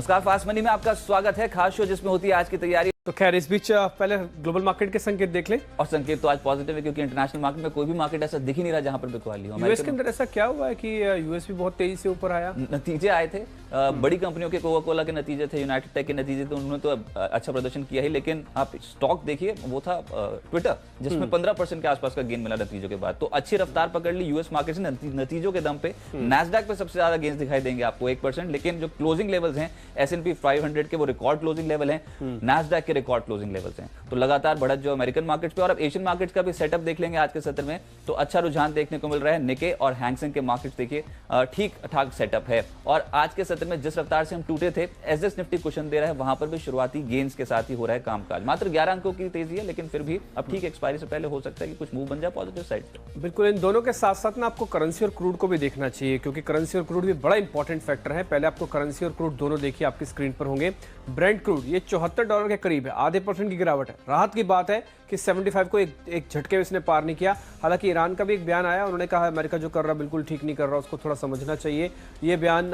नमस्कार, fast money में आपका स्वागत है। खास शो जिसमें होती है आज की तैयारी। तो खैर इस बीच पहले ग्लोबल मार्केट के संकेत देख लें। और संकेत तो आज पॉजिटिव है क्योंकि इंटरनेशनल मार्केट में कोई भी मार्केट ऐसा दिख ही नहीं रहा जहां पर बिकवाली हो। यूएस के अंदर ऐसा क्या हुआ है कि यूएस भी बहुत तेजी से ऊपर आया? नतीजे आए थे, बड़ी कंपनियों के कोका कोला के नतीजे थे, यूनाइटेड टेक के नतीजे थे, उन्होंने तो अच्छा प्रदर्शन किया ही। लेकिन आप स्टॉक देखिए, वो था ट्विटर जिसमें 15% के आसपास का गेन मिला नतीजों के बाद। तो अच्छी रफ्तार पकड़ ली यूएस मार्केट से नतीजों के दम पे। नैस्डैक पे सबसे ज्यादा गेन्स दिखाई देंगे आपको 1%, लेकिन जो क्लोजिंग लेवल्स हैं S&P 500 के वो रिकॉर्ड क्लोजिंग लेवल हैं, नैस्डैक के रिकॉर्ड क्लोजिंग लेवल हैं। तो लगातार बढ़त जो अमेरिकन मार्केट्स पे और अब एशियन मार्केट्स का भी सेटअप देख लेंगे आज के सत्र में, तो अच्छा रुझान देखने को मिल रहा है। निके और हैंगसेंग के मार्केट्स देखिए ठीक ठाक सेटअप है। और आज के सत्र में जिस रफ्तार से हम टूटे थे, एसएस निफ्टी कुशन दे रहा है, वहां पर भी शुरुआती गेन्स के साथ ही हो रहा है कामकाज। मात्र 11 अंकों की तेजी है, लेकिन फिर भी अब ठीक एक्सपायरी से पहले हो सकता है कि कुछ मूव बन जाए पॉजिटिव साइड पे। बिल्कुल, इन दोनों के साथ साथ ना आपको करेंसी और क्रूड को भी देखना चाहिए, क्योंकि करेंसी और क्रूड भी बड़ा इंपॉर्टेंट फैक्टर है। पहले आपको करेंसी और क्रूड दोनों देखिए, आपकी स्क्रीन पर होंगे। ब्रेंट क्रूड ये $74 के करीब है, आधे % की गिरावट है। राहत की बात है कि 75 को एक झटके में इसने पार नहीं किया। हालांकि ईरान का भी एक बयान आया, उन्होंने कहा अमेरिका जो कर रहा बिल्कुल ठीक नहीं कर रहा, उसको थोड़ा समझना चाहिए। ये बयान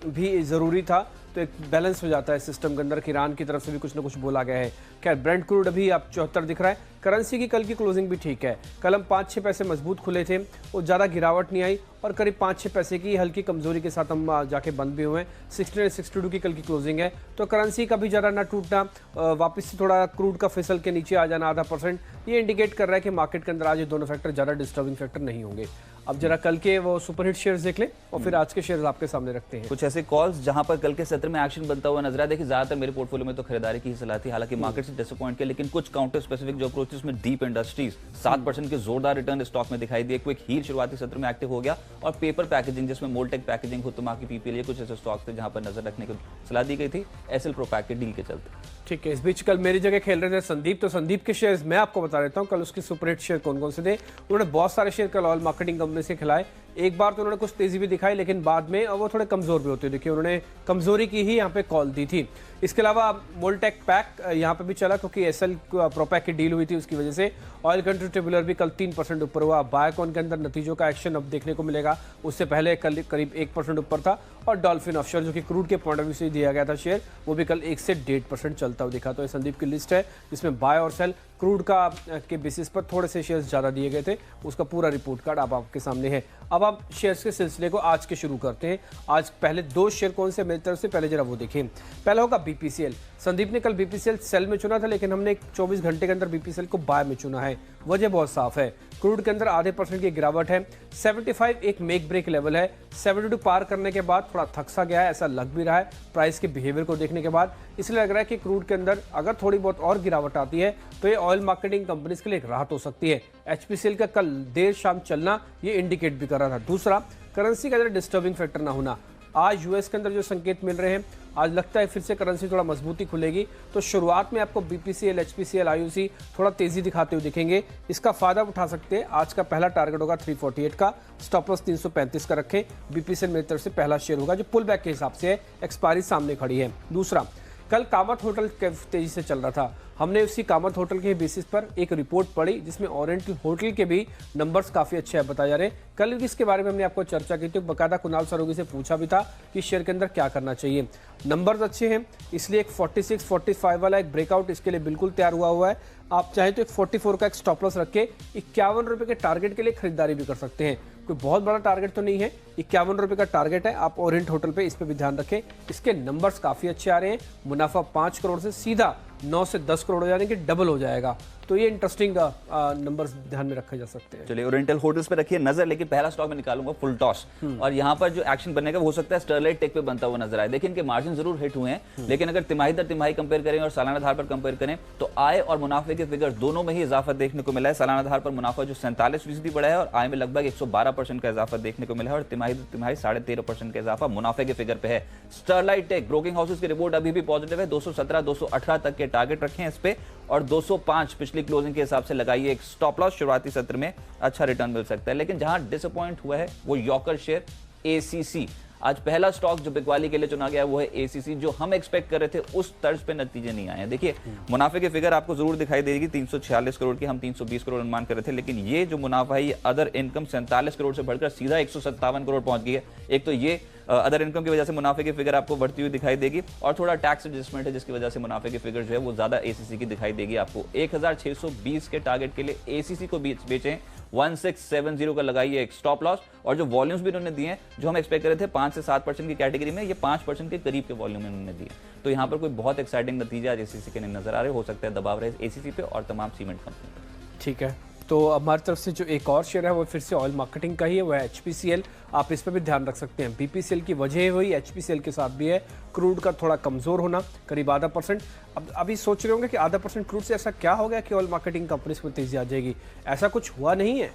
भी ज़रूरी था, तो एक बैलेंस हो जाता है सिस्टम के अंदर कि ईरान की तरफ से भी कुछ ना कुछ बोला गया है। खैर ब्रेंट क्रूड अभी आप 74 दिख रहा है। करेंसी की कल की क्लोजिंग भी ठीक है, कल हम 5-6 पैसे मजबूत खुले थे, वो ज़्यादा गिरावट नहीं आई और करीब 5-6 पैसे की हल्की कमजोरी के साथ हम जाके बंद भी हुए हैं। 69.62 की कल की क्लोजिंग है। तो करेंसी का भी ज़्यादा ना टूटना, वापस से थोड़ा क्रूड का फिसल के नीचे आ जाना आधा %, ये इंडिकेट कर रहा है कि मार्केट के अंदर आज ये दोनों फैक्टर ज़्यादा डिस्टर्बिंग फैक्टर नहीं होंगे। अब जरा कल के वो सुपरहिट शेयर्स देख लें और फिर आज के शेयर्स आपके सामने रखते हैं। कुछ ऐसे कॉल्स जहां पर कल के सत्र में एक्शन बनता हुआ नजर आया। देखिए ज्यादातर मेरे पोर्टफोलियो में तो खरीदारी की ही सलाह थी, हालांकि मार्केट से डिसअपॉइंट किया, लेकिन कुछ काउंटर स्पेसिफिक जो अप्रोचेस में डीप इंडस्ट्रीज 7% के जोरदार रिटर्न स्टॉक में दिखाई दिए। क्विक हील शुरुआती सत्र में एक्टिव हो गया और पेपर पैकेजिंग जिसमें मोल्टेक पैकेजिंग, हुतमा की पीपीएल, कुछ ऐसे स्टॉक्स थे जहां पर नजर रखने की सलाह दी गई थी एसएल प्रोपैक के डील के चलते। ठीक है, इस बीच कल मेरी जगह खेल रहे थे संदीप, तो संदीप के शेयर्स मैं आपको बता देता हूं कल उसके सुपरहिट शेयर कौन कौन से थे। उन्होंने बहुत सारे शेयर कल ऑयल मार्केटिंग कंपनी से खिलाए। एक बार तो उन्होंने कुछ तेजी भी दिखाई, लेकिन बाद में वो थोड़े कमजोर भी होते हैं। देखिए उन्होंने कमजोरी की ही यहाँ पे कॉल दी थी। इसके अलावा मोल्टेक पैक यहाँ पे भी चला क्योंकि एसएल प्रोपैक की डील हुई थी, उसकी वजह से। ऑयल कंट्री ट्रिब्यूलर भी कल 3% ऊपर हुआ। बायोकॉन के अंदर नतीजों का एक्शन अब देखने को मिलेगा, उससे पहले कल करीब 1% ऊपर था। और डॉल्फिन ऑफशोर जो कि क्रूड के पॉइंट ऑफ व्यू से दिया गया था शेयर, वो भी कल 1 से 1.5% चलता हुआ दिखा। तो ये संदीप की लिस्ट है जिसमें बाय और सेल क्रूड का के बेसिस पर थोड़े से शेयर्स ज़्यादा दिए गए थे। उसका पूरा रिपोर्ट कार्ड अब आपके सामने है। अब आप शेयर्स के सिलसिले को आज के शुरू करते हैं। आज पहले 2 शेयर कौन से मेरी तरफ से, पहले जरा वो देखें। पहला होगा बीपीसीएल। संदीप ने कल बीपीसीएल सेल में चुना था, लेकिन हमने 24 घंटे के अंदर बीपीसीएल को बाय में चुना है। वजह बहुत साफ है, क्रूड के अंदर आधे % की गिरावट है। 75 एक मेक ब्रेक लेवल है। 72 पार करने के बाद थोड़ा थक सा गया है, ऐसा लग भी रहा है प्राइस के बिहेवियर को देखने के बाद। इसलिए लग रहा है कि क्रूड के अंदर अगर थोड़ी बहुत और गिरावट आती है तो ये ऑयल मार्केटिंग कंपनीज के लिए एक राहत हो सकती है। एचपीसीएल का कल देर शाम चलना ये इंडिकेट भी कर रहा था। दूसरा, करेंसी का अंदर डिस्टर्बिंग फैक्टर ना होना। आज यूएस के अंदर जो संकेत मिल रहे हैं, आज लगता है फिर से करेंसी थोड़ा मजबूती खुलेगी। तो शुरुआत में आपको बीपीसीएल, एचपीसीएल, आईयूसी थोड़ा तेजी दिखाते हुए दिखेंगे। इसका फायदा उठा सकते हैं। आज का पहला टारगेट होगा 348 का, स्टॉप लॉस 335 का रखें। बीपीसीएल मेरी तरफ से पहला शेयर होगा जो पुल बैक के हिसाब से है, एक्सपायरी सामने खड़ी है। दूसरा, कल कामत होटल तेजी से चल रहा था। हमने उसी कामत होटल के बेसिस पर एक रिपोर्ट पढ़ी जिसमें ओरिएंटल होटल के भी नंबर्स काफ़ी अच्छे हैं बताए जा रहे हैं। कल इसके बारे में हमने आपको चर्चा की थी, बकायदा कुणाल सरोगी से पूछा भी था कि शेयर के अंदर क्या करना चाहिए। नंबर्स अच्छे हैं, इसलिए एक 46-45 वाला एक ब्रेकआउट इसके लिए बिल्कुल तैयार हुआ है। आप चाहें तो एक 44 का एक स्टॉप लॉस रख के 51 रुपये के टारगेट के लिए खरीदारी भी कर सकते हैं। कोई बहुत बड़ा टारगेट तो नहीं है, 51 रुपये का टारगेट है। आप ओरिएंट होटल पे इस पे भी ध्यान रखें। इसके नंबर्स काफ़ी अच्छे आ रहे हैं। मुनाफा 5 करोड़ से सीधा 9 से 10 करोड़ हो जाने की डबल हो जाएगा। तो ये इंटरेस्टिंग नंबर्स ध्यान में रखे जा सकते हैं। चलिए ओरिएंटल होटल्स पे रखिए नजर, लेकिन पहला स्टॉक में निकालूंगा फुल टॉस। और यहाँ पर जो एक्शन बनेगा वो हो सकता है स्टरलाइट टेक पे बनता हुआ नजर आए। देखिए इनके मार्जिन जरूर हिट हुए हैं, लेकिन अगर तिमाही दर तिमाही कंपेयर करें और सालाना आधार पर कंपेयर करें तो आय और मुनाफे के फिगर दोनों में ही इजाफा देखने को मिला है। सालाना आधार पर मुनाफा जो 47% बढ़ा है और आय में लगभग 112% का इजाफा देखने को मिला है और तिमाही 13.5% का इजाफा मुनाफे के फिगर पे है। स्टरलाइट टेक ब्रोकिंग हाउसेस की रिपोर्ट अभी भी पॉजिटिव है। 217-218 तक के टारगेट रखें इस पे और 205 पिछली क्लोजिंग के हिसाब से लगाइए एक स्टॉप लॉस। शुरुआती सत्र में अच्छा रिटर्न मिल सकता है, लेकिन जहां डिसअपॉइंट हुआ है वो यॉकर शेयर एसीसी। आज पहला स्टॉक जो बिकवाली के लिए चुना गया वो है एसीसी। जो हम एक्सपेक्ट कर रहे थे उस तर्ज पे नतीजे नहीं आए हैं। देखिए मुनाफे की फिगर आपको जरूर दिखाई देगी 346 करोड़ की, हम 320 करोड़ अनुमान कर रहे थे, लेकिन ये जो मुनाफा है ये अदर इनकम 47 करोड़ से बढ़कर सीधा 157 करोड़ पहुंच गई है। एक तो ये अदर इनकम की वजह से मुनाफे की फिगर आपको बढ़ती हुई दिखाई देगी और थोड़ा टैक्स एडजस्टमेंट है जिसकी वजह से मुनाफे की फिगर जो है वो ज्यादा एसीसी की दिखाई देगी आपको। 1620 के टारगेट के लिए एसीसी को बेचें, 1670 का लगाइए एक स्टॉप लॉस। और जो वॉल्यूम्स भी उन्होंने दिए हैं, जो हम एक्सपेक्ट कर रहे थे 5 से 7% की कैटेगरी में, ये 5% के करीब के वॉल्यूम उन्होंने दिए। तो यहाँ पर कोई बहुत एक्साइटिंग नतीजा आज एसीसी के नहीं नजर आ रहे, हो सकता है दबाव रहे एसीसी पे और तमाम सीमेंट कंपनी पर। ठीक है, तो हमारी तरफ से जो एक और शेयर है वो फिर से ऑयल मार्केटिंग का ही है, वो है HPCL। आप इस पर भी ध्यान रख सकते हैं। BPCL की वजह वही HPCL के साथ भी है, क्रूड का थोड़ा कमज़ोर होना, करीब 0.5%। अब अभी सोच रहे होंगे कि 0.5% क्रूड से ऐसा क्या हो गया कि ऑयल मार्केटिंग कंपनीज में तेजी आ जाएगी। ऐसा कुछ हुआ नहीं है,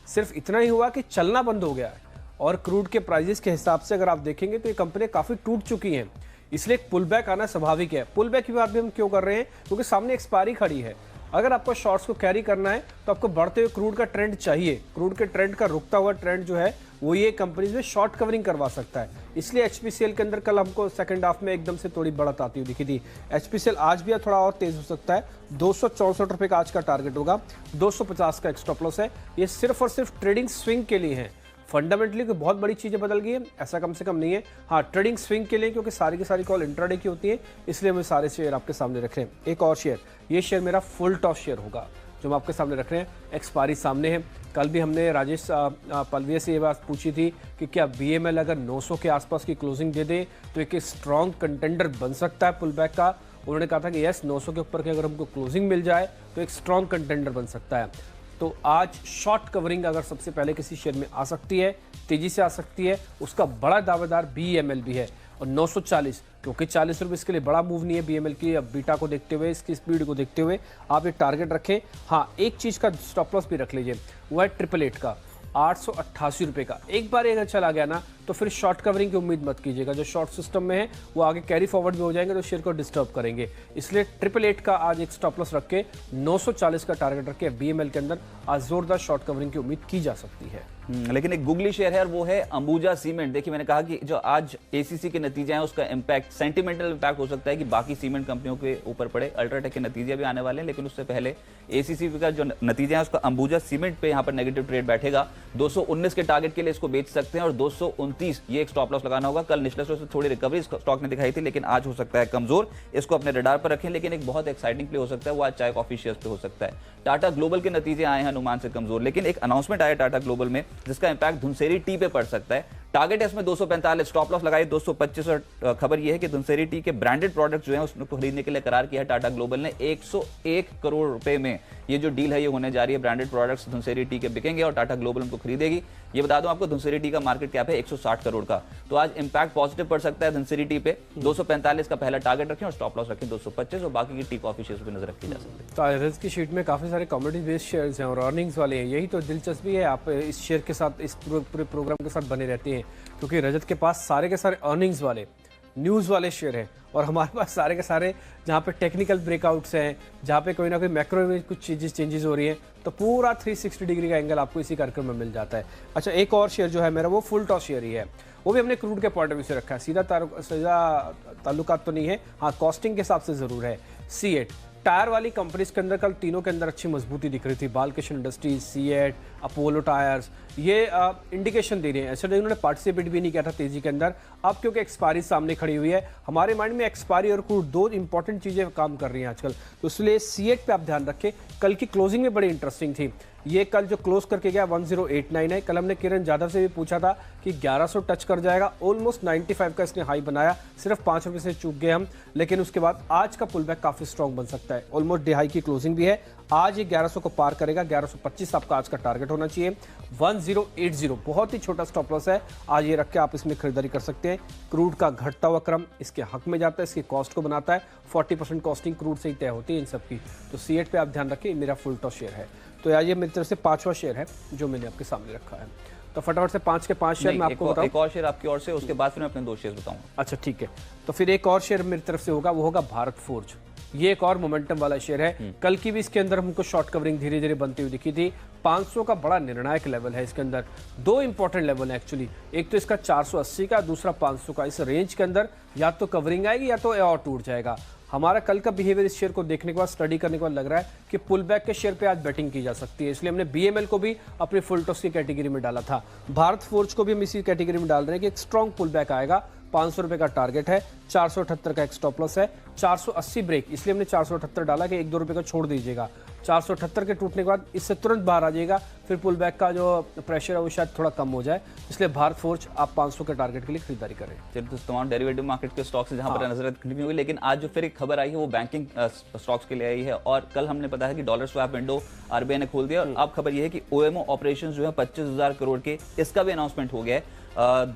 सिर्फ इतना ही हुआ कि चलना बंद हो गया है। और क्रूड के प्राइजेस के हिसाब से अगर आप देखेंगे तो ये कंपनियां काफ़ी टूट चुकी हैं, इसलिए एक पुल बैक आना स्वाभाविक है। पुल बैक की बात भी हम क्यों कर रहे हैं, क्योंकि सामने एक्सपायरी खड़ी है। अगर आपको शॉर्ट्स को कैरी करना है तो आपको बढ़ते हुए क्रूड का ट्रेंड चाहिए। क्रूड के ट्रेंड का रुकता हुआ ट्रेंड जो है वो ये कंपनीज में शॉर्ट कवरिंग करवा सकता है। इसलिए HPCL के अंदर कल हमको सेकंड हाफ में एकदम से थोड़ी बढ़त आती हुई दिखी थी। HPCL आज भी थोड़ा और तेज हो सकता है। 264 रुपये का आज का टारगेट होगा, 250 का एक स्टॉप लॉस है। ये सिर्फ और सिर्फ ट्रेडिंग स्विंग के लिए है, फंडामेंटली कोई बहुत बड़ी चीज़ें बदल गई है ऐसा कम से कम नहीं है। हाँ, ट्रेडिंग स्विंग के लिए, क्योंकि सारी की सारी कॉल इंट्राडे की होती है, इसलिए हम सारे शेयर आपके सामने रख रहे हैं। एक और शेयर, ये शेयर मेरा फुल टॉस शेयर होगा जो हम आपके सामने रख रहे हैं। एक्सपायरी सामने है। कल भी हमने राजेश पलविया से ये बात पूछी थी कि क्या BML अगर 900 के आसपास की क्लोजिंग दे दे तो एक स्ट्रॉन्ग कंटेंडर बन सकता है पुल बैक का। उन्होंने कहा था कि यस, 900 के ऊपर की अगर हमको क्लोजिंग मिल जाए तो एक स्ट्रॉन्ग कंटेंडर बन सकता है। तो आज शॉर्ट कवरिंग अगर सबसे पहले किसी शेयर में आ सकती है, तेजी से आ सकती है, उसका बड़ा दावेदार BML भी है। और 940, क्योंकि 40 रुपये इसके लिए बड़ा मूव नहीं है BML की, अब बीटा को देखते हुए, इसकी स्पीड को देखते हुए आप एक टारगेट रखें। हाँ, एक चीज़ का स्टॉप लॉस भी रख लीजिए, वो है 888 का, 888 रुपये का। एक बार अगर चला गया ना तो फिर शॉर्ट कवरिंग की उम्मीद मत कीजिएगा। जो शॉर्ट सिस्टम में है वो आगे कैरी फॉरवर्ड भी हो जाएंगे तो शेयर को डिस्टर्ब करेंगे। इसलिए 888 का आज एक स्टॉप लॉस रख के 940 का टारगेट रख के BML के अंदर आज जोरदार शॉर्ट कवरिंग की उम्मीद की जा सकती है। लेकिन एक गुगली शेयर है और वो है अंबुजा सीमेंट। देखिए, मैंने कहा कि जो आज एसीसी के नतीजे हैं उसका इंपैक्ट, सेंटिमेंटल इंपैक्ट हो सकता है कि बाकी सीमेंट कंपनियों के ऊपर पड़े। अल्ट्राटेक के नतीजे भी आने वाले हैं, लेकिन उससे पहले एसीसी का जो नतीजे हैं उसका अंबुजा सीमेंट पे यहाँ पर नेगेटिव ट्रेड बैठेगा। 219 के टारगेट के लिए इसको बेच सकते हैं और 229 ये एक स्टॉप लॉस लगाना होगा। कल निचले से थोड़ी रिकवरी स्टॉक ने दिखाई थी, लेकिन आज हो सकता है कमजोर। इसको अपने रडार पर रखें। लेकिन एक बहुत एक्साइटिंग प्ले हो सकता है, वो आज चाय कॉफी शेयर्स पे हो सकता है। टाटा ग्लोबल के नतीजे आए हैं अनुमान से कमजोर, लेकिन एक अनाउंसमेंट आया टाटा ग्लोबल में जिसका इंपैक्ट धुनसेरी टी पे पड़ सकता है। टारगेट है इसमें 245, स्टॉप लॉस लगाए 225। और खबर यह है कि धुनसेरी टी के ब्रांडेड प्रोडक्ट जो है उसको खरीदने के लिए करार किया है टाटा ग्लोबल ने। 101 करोड़ रुपए में ये जो डील है ये होने जा रही है। ब्रांडेड प्रोडक्ट्स धुनसेरी टी के बिकेंगे और टाटा ग्लोबल उनको खरीदेगी। ये बता दूं आपको, धुनसेरी टी का मार्केट कैप है 160 करोड़ का। तो आज इंपैक्ट पॉजिटिव पड़ सकता है धुनसेरी टी पे। 245 का पहला टारगेट रखें और स्टॉप लॉस रखें 225, और बाकी की टी कॉफी शेयर्स पे नजर रखी जा सकती है। तो आईआरएस की शीट में काफ़ी सारे कमोडिटी बेस्ड शेयर्स हैं और अर्निंग्स वाले हैं। यही तो दिलचस्पी है, आप इस शेयर के साथ, इस पूरे प्रोग्राम के साथ बने रहते हैं, क्योंकि रजत के पास सारे के सारे अर्निंग्स वाले, न्यूज़ वाले शेयर हैं और हमारे पास सारे के सारे जहाँ पे टेक्निकल ब्रेकआउट्स हैं, जहाँ पे कोई ना कोई मैक्रो में कुछ चेंजेस हो रही हैं, तो पूरा 360 डिग्री का एंगल आपको इसी कार्यक्रम में मिल जाता है। अच्छा, एक और शेयर जो है मेरा वो फुल टॉस शेयर ही है। वो भी हमने क्रूड के पॉइंट ऑफ व्यू से रखा है, सीधा ताल्लुकात तो नहीं है, हाँ कॉस्टिंग के हिसाब से ज़रूर है। C8 टायर वाली कंपनीज के अंदर कल तीनों के अंदर अच्छी मजबूती दिख रही थी। Balkrishna industries, C8, Apollo tyres, ये इंडिकेशन दे रहे हैं। ऐसे इन्होंने पार्टिसिपेट भी नहीं किया था तेजी के अंदर। अब क्योंकि एक्सपायरी सामने खड़ी हुई है, हमारे माइंड में एक्सपायरी और क्रूड दो इंपॉर्टेंट चीज़ें काम कर रही हैं आजकल, तो इसलिए C8 पे आप ध्यान रखें। कल की क्लोजिंग में बड़ी इंटरेस्टिंग थी। ये कल जो क्लोज करके गया 1089 है। कल हमने किरण जाधव से भी पूछा था कि 1100 टच कर जाएगा, ऑलमोस्ट 95 का इसने हाई बनाया, सिर्फ 5 रुपये से चूक गए हम। लेकिन उसके बाद आज का पुल बैक काफ़ी स्ट्रॉन्ग बन सकता है, ऑलमोस्ट डे हाई की क्लोजिंग भी है। आज ये 1100 को पार करेगा, 1125 आपका आज का टारगेट होना चाहिए। 1080 बहुत ही छोटा स्टॉप लॉस है, आज ये रख के आप इसमें खरीदारी कर सकते हैं। क्रूड का घटता हुआ क्रम इसके हक में जाता है, इसकी कॉस्ट को बनाता है। 40% कॉस्टिंग क्रूड से ही तय होती है इन सब की। तो C8 पे आप ध्यान रखिए, मेरा फुल टॉस शेयर है। तो यार ये मेरी तरफ से 5वां शेयर है जो मैंने आपके सामने रखा है। तो फटाफट से 5 के 5 शेयर मैं आपको बताऊं। एक और शेयर आपकी ओर से, उसके बाद फिर मैं अपने 2 शेयर बताऊंगा। अच्छा ठीक है, तो फिर एक और शेयर मेरी तरफ से होगा, वो होगा भारत फोर्ज। ये एक और मोमेंटम वाला शेयर है। कल की भी इसके अंदर हमको शॉर्ट कवरिंग धीरे धीरे बनती हुई दिखी थी। 500 का बड़ा निर्णायक लेवल है इसके अंदर। 2 इंपॉर्टेंट लेवल है एक्चुअली, एक तो इसका 480 का, दूसरा 500 का। इस रेंज के अंदर या तो कवरिंग आएगी या तो और टूट जाएगा। हमारा कल का बिहेवियर इस शेयर को देखने के बाद, स्टडी करने के बाद लग रहा है कि पुल बैक के शेयर पे आज बैटिंग की जा सकती है, इसलिए हमने बीएमएल को भी अपनी फुल टॉस की कैटेगरी में डाला था। भारत फोर्ज को भी हम इसी कैटेगरी में डाल रहे हैं कि एक स्ट्रॉन्ग पुल बैक आएगा। 500 रुपए का टारगेट है, 478 का एक स्टॉप लॉस है, 480 ब्रेक, इसलिए हमने 478 डाला कि 1-2 रुपए का छोड़ दीजिएगा। 478 के टूटने के बाद इससे तुरंत बाहर आ जाइएगा, फिर पुल बैक का जो प्रेशर है वो शायद थोड़ा कम हो जाए, इसलिए भारत फोर्ज आप 500 के टारगेट के लिए खरीदारी करें। चलिए, तो तमाम डेरिवेटिव मार्केट के स्टॉक्स जहां पर नजर रखनी होगी, लेकिन आज जो फिर एक खबर आई है वो बैंकिंग स्टॉक्स के लिए आई है। और कल हमने पता है कि डॉलर स्वैप विंडो आरबीआई ने खोल दिया, और अब खबर ये है कि ओएमओ ऑपरेशंस जो है 25,000 करोड़ के, इसका भी अनाउंसमेंट हो गया है।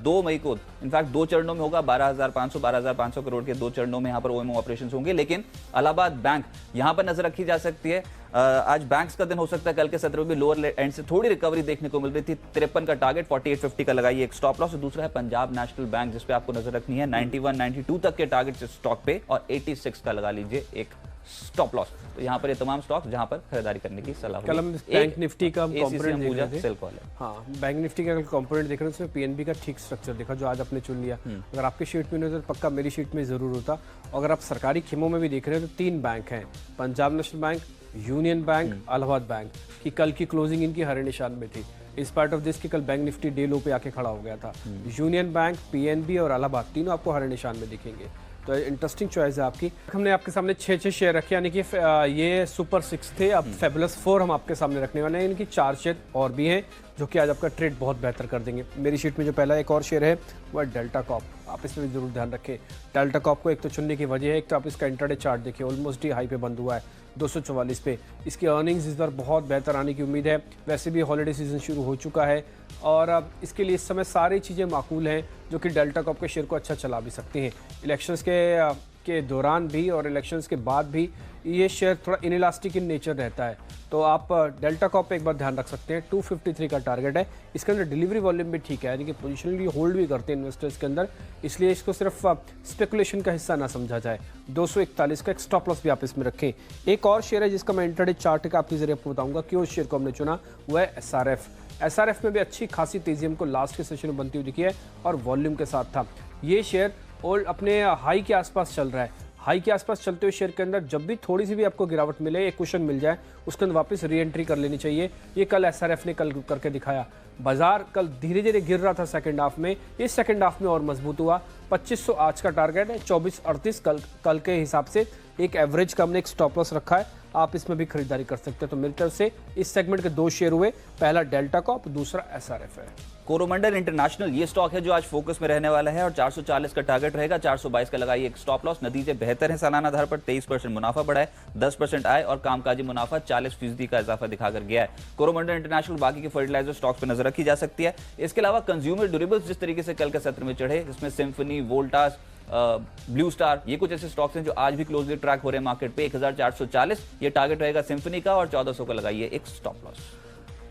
2 मई को इनफैक्ट 2 चरणों में होगा, 12,500 करोड़ के 2 चरणों में यहाँ पर ओएमओ ऑपरेशंस होंगे। लेकिन इलाहाबाद बैंक यहाँ पर नजर रखी जा सकती है। आज बैंक्स का दिन हो सकता है, कल के सत्र में भी लोअर एंड से थोड़ी रिकवरी देखने को मिल रही थी। 53 का टारगेट, 4850 का लगाइए एक स्टॉप लॉस। और दूसरा है पंजाब नेशनल बैंक, जिस पे आपको नजर रखनी है 91, 92 तक के टारगेट स्टॉक पे, और 86 का लगा लीजिए एक स्टॉप लॉस। तो यहाँ पर ये तमाम स्टॉक जहाँ पर खरीदारी करने की सलाह कल हम बैंक निफ्टी का कंपोनेंट देख रहे थे। सेल कॉल है। हाँ, बैंक निफ्टी का कंपोनेंट देख रहे थे, उसमें पीएनबी का ठीक स्ट्रक्चर देखा जो आज आपने चुन लिया। अगर आपकी शीट में नहीं होता तो पक्का मेरी शीट में जरूर होता। अगर आप सरकारी खेमों में भी देख रहे हैं तो 3 बैंक हैं, Punjab national bank, union bank, Allahabad bank, की कल की क्लोजिंग इनकी हरे निशान में थी। इस पार्ट ऑफ दिस की कल बैंक निफ्टी डे लो पे आके खड़ा हो गया था। यूनियन बैंक, पीएनबी और इलाहाबाद तीनों आपको हरे निशान में दिखेंगे, तो इंटरेस्टिंग चॉइस है आपकी। हमने आपके सामने 6 शेयर रखे, यानी कि ये सुपर 6 थे, अब फेबुलस 4 हम आपके सामने रखने वाले हैं। इनकी 4 शेयर और भी हैं जो कि आज आपका ट्रेड बहुत बेहतर कर देंगे। मेरी शीट में जो पहला एक और शेयर है वो है डेल्टा कॉप, आप इसमें भी जरूर ध्यान रखें। डेल्टा कॉप को एक तो चुनने की वजह है, एक तो आप इसका इंट्राडे चार्ट देखिए, ऑलमोस्ट ही हाई पे बंद हुआ है 244 पे। इसकी अर्निंग्स इस बार बहुत बेहतर आने की उम्मीद है, वैसे भी हॉलीडे सीजन शुरू हो चुका है, और अब इसके लिए इस समय सारी चीज़ें माकूल हैं जो कि डेल्टा कॉप के शेयर को अच्छा चला भी सकती हैं। इलेक्शंस के दौरान भी और इलेक्शंस के बाद भी ये शेयर थोड़ा इनइलास्टिक इन नेचर रहता है, तो आप डेल्टा कॉप पे एक बार ध्यान रख सकते हैं। 253 का टारगेट है, इसके अंदर डिलीवरी वॉल्यूम भी ठीक है, यानी कि पोजिशनली होल्ड भी करते हैं इन्वेस्टर्स के अंदर, इसलिए इसको सिर्फ स्पेकुलेशन का हिस्सा ना समझा जाए। 241 का एक स्टॉप लॉस भी आप इसमें रखें। एक और शेयर है जिसका मैं इंट्राडे चार्ट का आपके जरिए आपको बताऊंगा कि उस शेयर को हमने चुना, वो है एसआरएफ में भी अच्छी खासी तेजी हमको लास्ट के सेशन में बनती हुई दिखी है और वॉल्यूम के साथ था। ये शेयर और अपने हाई के आसपास चल रहा है, हाई के आसपास चलते हुए शेयर के अंदर जब भी थोड़ी सी भी आपको गिरावट मिले, एक क्वेश्चन मिल जाए, उसके अंदर वापस री एंट्री कर लेनी चाहिए। ये कल एसआरएफ ने कल करके दिखाया। बाजार कल धीरे धीरे गिर रहा था सेकंड हाफ में, इस सेकंड हाफ में और मजबूत हुआ। 2500 आज का टारगेट है, 2438 कल के हिसाब से एक एवरेज का हमने एक स्टॉप लॉस रखा है, आप इसमें भी खरीदारी कर सकते हैं। तो मेरी तरफ से इस सेगमेंट के 2 शेयर हुए, पहला डेल्टा कॉप, दूसरा एसआरएफ है। कोरोमंडल इंटरनेशनल ये स्टॉक है जो आज फोकस में रहने वाला है, और 440 का टारगेट रहेगा, 422 का लगाइए एक स्टॉप लॉस। नतीजे बेहतर हैं सालाना आधार पर, 23% मुनाफा बढ़ा है, 10% आय और कामकाजी मुनाफा 40% का इजाफा दिखाकर गया है। कोरोमंडल इंटरनेशनल बाकी के फर्टिलाइजर स्टॉक्स पर नजर रखी जा सकती है। इसके अलावा कंज्यूमर ड्यूरेबल्स जिस तरीके से कल के सत्र में चढ़े, जिसमें सिम्फनी, वोल्टास, ब्लू स्टार, ये कुछ ऐसे स्टॉक्स हैं जो आज भी क्लोजली ट्रैक हो रहे हैं मार्केट पे। 1440 ये टारगेट रहेगा सिम्फनी का, और 1400 का लगाइए एक स्टॉप लॉस।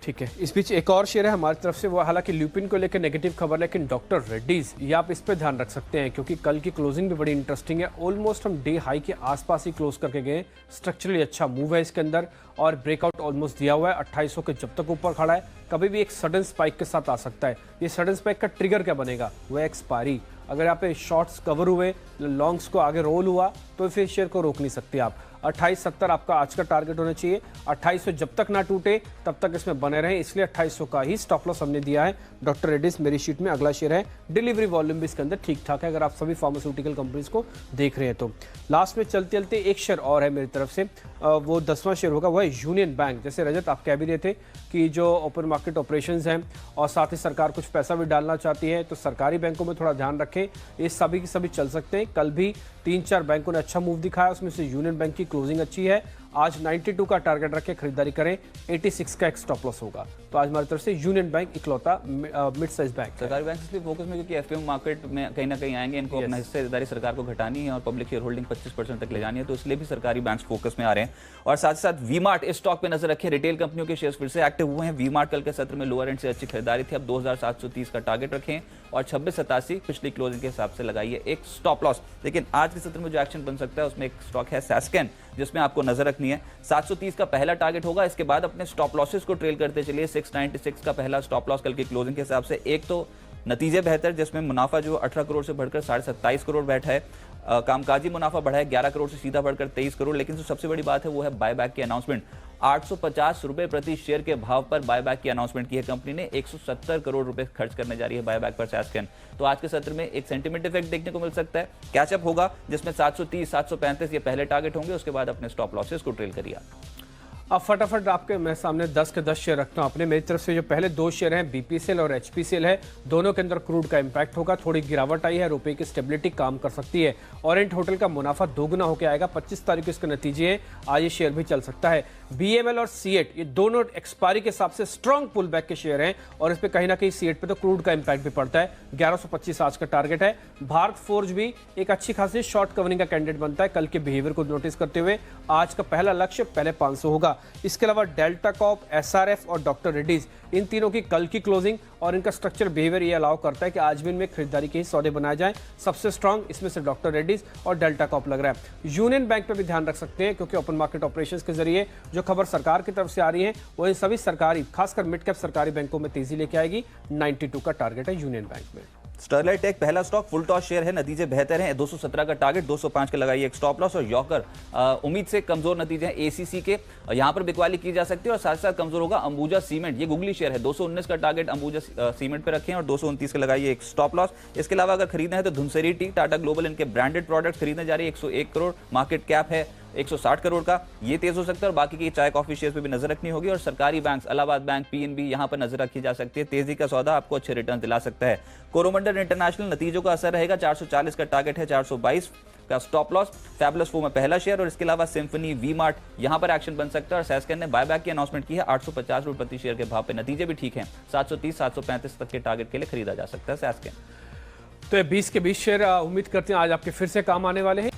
ठीक है, इस बीच एक और शेयर है हमारी तरफ से, वो हालांकि ल्यूपिन को लेकर नेगेटिव खबर, लेकिन डॉक्टर रेड्डीज, ये आप इस पे ध्यान रख सकते हैं क्योंकि कल की क्लोजिंग भी बड़ी इंटरेस्टिंग है। ऑलमोस्ट हम डे हाई के आसपास ही क्लोज करके गए, स्ट्रक्चरली अच्छा मूव है इसके अंदर, और ब्रेकआउट ऑलमोस्ट दिया हुआ है 2800 के जब तक ऊपर खड़ा है। कभी भी एक सडन स्पाइक के साथ आ सकता है। ये सडन स्पाइक का ट्रिगर क्या बनेगा, वो एक्सपायरी। अगर यहाँ पे शॉर्ट्स कवर हुए, लॉन्ग्स को आगे रोल हुआ, तो फिर शेयर को रोक नहीं सकते आप। 2870 आपका आज का टारगेट होना चाहिए। 2800 जब तक ना टूटे तब तक इसमें बने रहें, इसलिए 2800 का ही स्टॉप लॉस हमने दिया है। डॉक्टर रेड्डीज मेरी शीट में अगला शेयर है। डिलीवरी वॉल्यूम भी इसके अंदर ठीक ठाक है अगर आप सभी फार्मास्यूटिकल कंपनीज को देख रहे हैं तो। लास्ट में चलते चलते एक शेयर और है मेरी तरफ से, वो 10वां शेयर होगा, वो है यूनियन बैंक। जैसे रजत आप कह भी रहे थे कि जो ओपन मार्केट ऑपरेशंस हैं और साथ ही सरकार कुछ पैसा भी डालना चाहती है, तो सरकारी बैंकों में थोड़ा ध्यान रखें, ये सभी के सभी चल सकते हैं। कल भी 3-4 बैंकों ने अच्छा मूव दिखाया, उसमें से यूनियन बैंक की क्लोजिंग अच्छी है। आज 92 का टारगेट रख के खरीदारी करें, 86 का एक स्टॉप लॉस होगा। तो आज हमारी तरफ से यूनियन बैंक इकलौता मिड साइज बैंक। सरकारी बैंक इसलिए फोकस में क्योंकि एफपीओ मार्केट में कहीं ना कहीं आएंगे, इनको अपना हिस्सेदारी सरकार को घटानी है और पब्लिक शेयर होल्डिंग 25% तक ले जानी है, तो इसलिए भी सरकारी बैंक फोकस में आ रहे हैं। और साथ ही साथ वी मार्ट, इस स्टॉक पे नजर रखें, रिटेल कंपनियों के शेयर फिर से एक्टिव हुए हैं। वी मार्ट कल के सत्र में लोअर एंड से अच्छी खरीदारी थी, अब 2730 का टारगेट रखें और 2687 पिछली क्लोजिंग के हिसाब से लगाइए एक स्टॉप लॉस। लेकिन आज के सत्र में जो एक्शन बन सकता है उसमें एक स्टॉक है सैस्केन, जिसमें आपको नजर रखनी है। 730 का पहला टारगेट होगा, इसके बाद अपने स्टॉप लॉसेस को ट्रेल करते चलिए। 696 का पहला स्टॉप लॉस कल की क्लोजिंग के हिसाब से। एक तो नतीजे बेहतर, जिसमें मुनाफा जो 18 करोड़ से बढ़कर 27.5 करोड़ बैठा है। कामकाजी मुनाफा बढ़ा है 11 करोड़ से सीधा बढ़कर 23 करोड़। लेकिन जो सबसे बड़ी बात है वो है बायबैक की अनाउंसमेंट। 850 रुपए प्रति शेयर के भाव पर बायबैक की अनाउंसमेंट की है कंपनी ने। 170 करोड़ रुपए खर्च करने जा रही है बायबैक पर सैस्केन। तो आज के सत्र में एक सेंटीमेंट इफेक्ट देखने को मिल सकता है, कैचअप होगा, जिसमें 730 735 ये पहले टारगेट होंगे, उसके बाद अपने स्टॉप लॉसेस को ट्रेल करिए। अब फटाफट आपके मैं सामने 10 के 10 शेयर रखता हूं अपने। मेरी तरफ से जो पहले 2 शेयर हैं बीपीसीएल और एचपीसीएल है, दोनों के अंदर क्रूड का इंपैक्ट होगा। थोड़ी गिरावट आई है, रुपए की स्टेबिलिटी काम कर सकती है। ओरिएंट होटल का मुनाफा दोगुना होकर आएगा, 25 तारीख को इसके नतीजे हैं, आज ये शेयर भी चल सकता है। बीएमएल और सीएट ये दोनों एक्सपायरी के हिसाब से स्ट्रॉन्ग पुल बैक के शेयर हैं और इस पे कहीं ना कहीं सीएट पे तो क्रूड का इंपैक्ट भी पड़ता है। 1125 आज का टारगेट है। भारत फोर्ज भी एक अच्छी खासी शॉर्ट कवरिंग का कैंडिडेट बनता है कल के बिहेवियर को नोटिस करते हुए। आज का पहला लक्ष्य पहले 500 होगा। इसके अलावा डेल्टा कॉप, एसआरएफ और डॉक्टर रेड्डीज, इन तीनों की कल की क्लोजिंग और इनका स्ट्रक्चर बिहेवियर ये अलाउ करता है कि आज भी इनमें खरीदारी के ही सौदे बनाए जाएं। सबसे स्ट्रांग इसमें से डॉक्टर रेड्डीज और डेल्टा कॉप लग रहा है। यूनियन बैंक पे भी ध्यान रख सकते हैं क्योंकि ओपन मार्केट ऑपरेशंस के जरिए जो खबर सरकार की तरफ से आ रही है वो इन सभी सरकारी, खासकर मिड कैप सरकारी बैंकों में तेजी लेके आएगी। 92 का टारगेट है यूनियन बैंक में। स्टरलाइट टेक पहला स्टॉक फुल टॉस शेयर है, नतीजे बेहतर हैं। 217 का टारगेट, 205 के लगाइए एक स्टॉप लॉस। और यॉकर उम्मीद से कमजोर नतीजे हैं एसीसी के, यहां पर बिकवाली की जा सकती है। और साथ साथ कमजोर होगा अंबुजा सीमेंट, ये गुगली शेयर है। 219 का टारगेट अंबुजा सीमेंट पे रखें और 229 के लगाइए एक स्टॉप लॉस। इसके अलावा अगर खरीदना है तो धुनसरी टी, टाटा ग्लोबल, इनके ब्रांडेड प्रोडक्ट खरीदने जा रही है। 101 करोड़ मार्केट कैप है, 160 करोड़ का, ये तेज हो सकता है। और बाकी की चाय कॉफी शेयर्स पे भी नजर रखनी होगी। और सरकारी बैंक, इलाहाबाद बैंक, पीएनबी, यहां पर नजर रखी जा सकती है। तेजी का सौदा आपको अच्छे रिटर्न दिला सकता है। कोरोमंडल इंटरनेशनल, नतीजों का असर रहेगा। 440 का टारगेट है, 422 का स्टॉप लॉस। फैबुलस 4 में पहला शेयर। और इसके अलावा सिम्फनी, वी मार्ट, यहां पर एक्शन बन सकता है। और सैस्केन ने बायबैक की अनाउंसमेंट की है। 850 रुपए प्रति शेयर के भाव पे नतीजे भी ठीक हैं। 730 735 तक के टारगेट के लिए खरीदा जा सकता है सैस्केन। तो 20 के 20 शेयर उम्मीद करते हैं आज आपके फिर से काम आने वाले हैं।